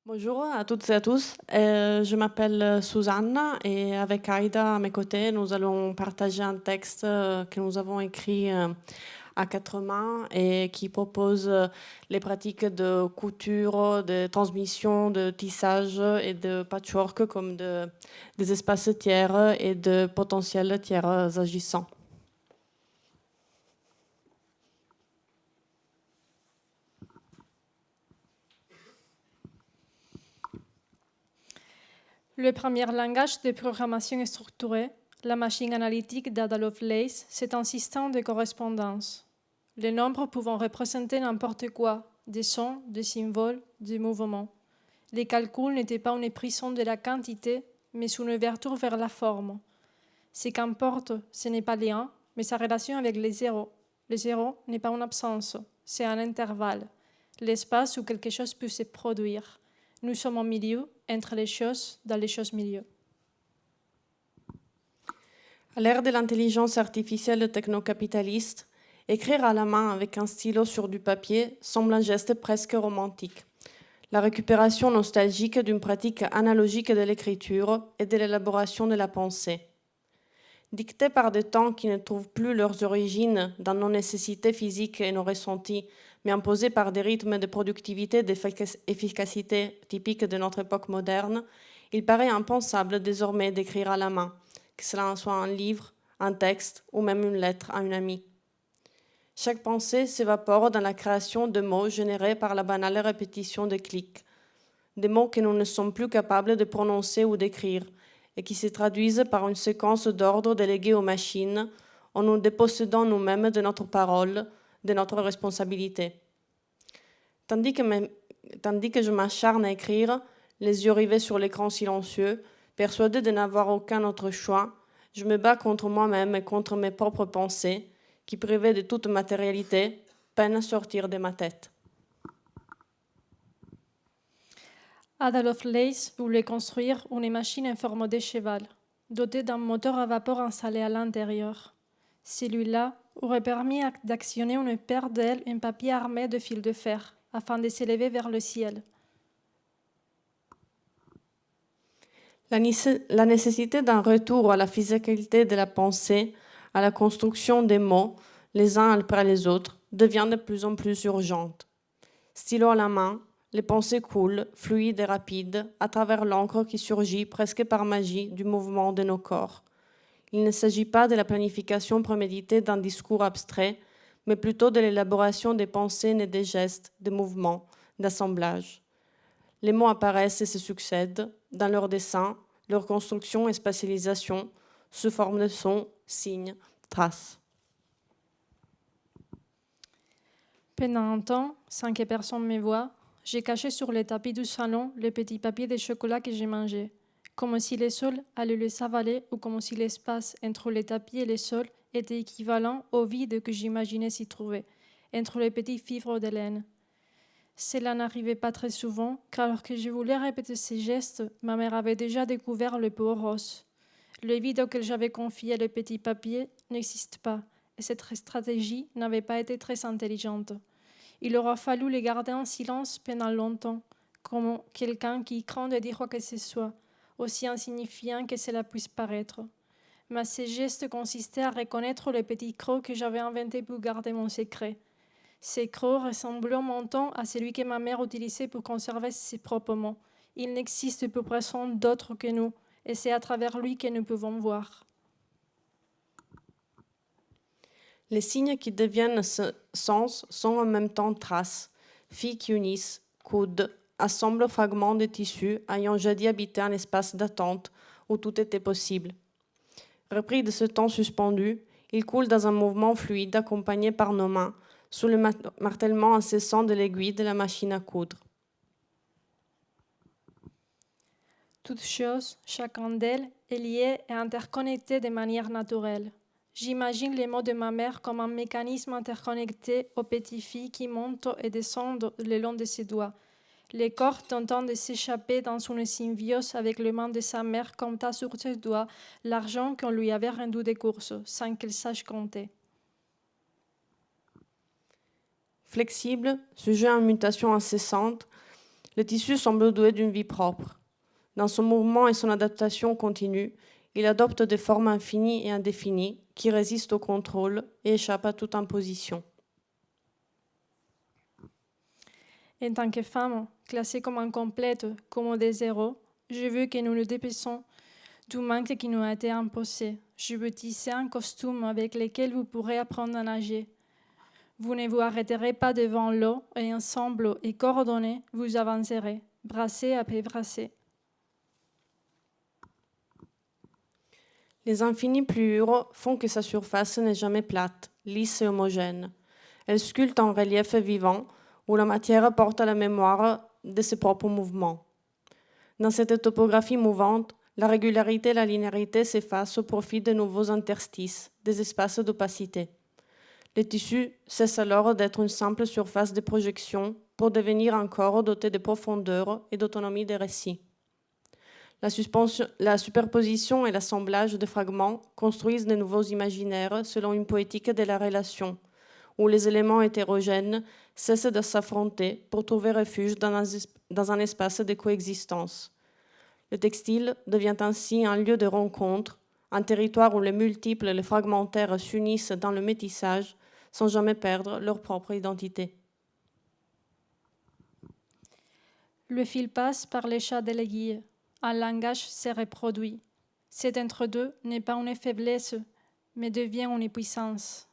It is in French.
Bonjour à toutes et à tous. Je m'appelle Susanne et avec Aïda à mes côtés, nous allons partager un texte que nous avons écrit à quatre mains et qui propose les pratiques de couture, de transmission, de tissage et de patchwork comme des espaces tiers et de potentiels tiers agissants. Le premier langage de programmation structurée, la machine analytique d'Ada Lovelace, c'est un système de correspondance. Les nombres pouvant représenter n'importe quoi, des sons, des symboles, des mouvements. Les calculs n'étaient pas une prison de la quantité, mais une ouverture vers la forme. Ce qu'importe, ce n'est pas les 1, mais sa relation avec les zéros. Le zéro n'est pas une absence, c'est un intervalle, l'espace où quelque chose peut se produire. Nous sommes au milieu, entre les choses, dans les choses milieu. À l'ère de l'intelligence artificielle technocapitaliste, écrire à la main avec un stylo sur du papier semble un geste presque romantique. La récupération nostalgique d'une pratique analogique de l'écriture et de l'élaboration de la pensée. Dictée par des temps qui ne trouvent plus leurs origines dans nos nécessités physiques et nos ressentis, mais imposés par des rythmes de productivité et d'efficacité typiques de notre époque moderne, il paraît impensable désormais d'écrire à la main, que cela soit un livre, un texte ou même une lettre à une amie. Chaque pensée s'évapore dans la création de mots générés par la banale répétition de clics, des mots que nous ne sommes plus capables de prononcer ou d'écrire, et qui se traduisent par une séquence d'ordres délégués aux machines, en nous dépossédant nous-mêmes de notre parole, de notre responsabilité. Tandis que je m'acharne à écrire, les yeux rivés sur l'écran silencieux, persuadée de n'avoir aucun autre choix, je me bats contre moi-même et contre mes propres pensées, qui, privées de toute matérialité, peinent à sortir de ma tête. Ada Lovelace voulait construire une machine en forme de cheval, dotée d'un moteur à vapeur installé à l'intérieur. Celui-là aurait permis d'actionner une paire d'ailes en papier armé de fils de fer, afin de s'élever vers le ciel. La nécessité d'un retour à la physicalité de la pensée, à la construction des mots, les uns après les autres, devient de plus en plus urgente. Stylo à la main, les pensées coulent, fluides et rapides, à travers l'encre qui surgit presque par magie du mouvement de nos corps. Il ne s'agit pas de la planification préméditée d'un discours abstrait, mais plutôt de l'élaboration des pensées nées des gestes, des mouvements, d'assemblage. Les mots apparaissent et se succèdent dans leur dessin, leur construction et spatialisation, sous forme de sons, signes, traces. Pendant un temps, sans que personne me voie, j'ai caché sur le tapis du salon le petit papier de chocolat que j'ai mangé, comme si le sol allait les avaler ou comme si l'espace entre le tapis et le sol était équivalent au vide que j'imaginais s'y trouver, entre les petites fibres de laine. Cela n'arrivait pas très souvent, car alors que je voulais répéter ces gestes, ma mère avait déjà découvert le pot rose. Le vide auquel j'avais confié le petit papier n'existe pas, et cette stratégie n'avait pas été très intelligente. Il aura fallu les garder en silence pendant longtemps, comme quelqu'un qui craint de dire quoi que ce soit, aussi insignifiant que cela puisse paraître. Mais ces gestes consistaient à reconnaître le petit creux que j'avais inventé pour garder mon secret. Ces creux ressemblaient en mon temps à celui que ma mère utilisait pour conserver ses propres mots. Il n'existe pour personne d'autre que nous, et c'est à travers lui que nous pouvons voir. Les signes qui deviennent sens sont en même temps traces, fils qui unissent, coudes, assemblent fragments de tissus ayant jadis habité un espace d'attente où tout était possible. Repris de ce temps suspendu, il coule dans un mouvement fluide accompagné par nos mains, sous le martèlement incessant de l'aiguille de la machine à coudre. Toute chose, chacun d'elles, est liée et interconnectée de manière naturelle. J'imagine les mots de ma mère comme un mécanisme interconnecté aux petites filles qui montent et descendent le long de ses doigts. Les corps tentant de s'échapper dans une symbiose avec les mains de sa mère compta sur ses doigts l'argent qu'on lui avait rendu des courses, sans qu'elle sache compter. Flexible, sujet à une mutation incessante, Le tissu semble doué d'une vie propre. Dans son mouvement et son adaptation continue, il adopte des formes infinies et indéfinies qui résistent au contrôle et échappent à toute imposition. En tant que femme, classée comme incomplète, comme des zéros, je veux que nous nous dépêchons du manque qui nous a été imposé. Je veux tisser un costume avec lequel vous pourrez apprendre à nager. Vous ne vous arrêterez pas devant l'eau et ensemble et coordonnés, vous avancerez, brassé après brassé. Les infinis pluures font que sa surface n'est jamais plate, lisse et homogène. Elle sculpte en relief vivant où la matière porte la mémoire de ses propres mouvements. Dans cette topographie mouvante, la régularité et la linéarité s'effacent au profit de nouveaux interstices, des espaces d'opacité. Le tissu cesse alors d'être une simple surface de projection pour devenir un corps doté de profondeur et d'autonomie des récits. La superposition et l'assemblage de fragments construisent de nouveaux imaginaires selon une poétique de la relation, où les éléments hétérogènes cessent de s'affronter pour trouver refuge dans un espace de coexistence. Le textile devient ainsi un lieu de rencontre, un territoire où les multiples et les fragmentaires s'unissent dans le métissage sans jamais perdre leur propre identité. Le fil passe par les chats de l'aiguille. Un langage se reproduit. Cet entre-deux n'est pas une faiblesse, mais devient une puissance.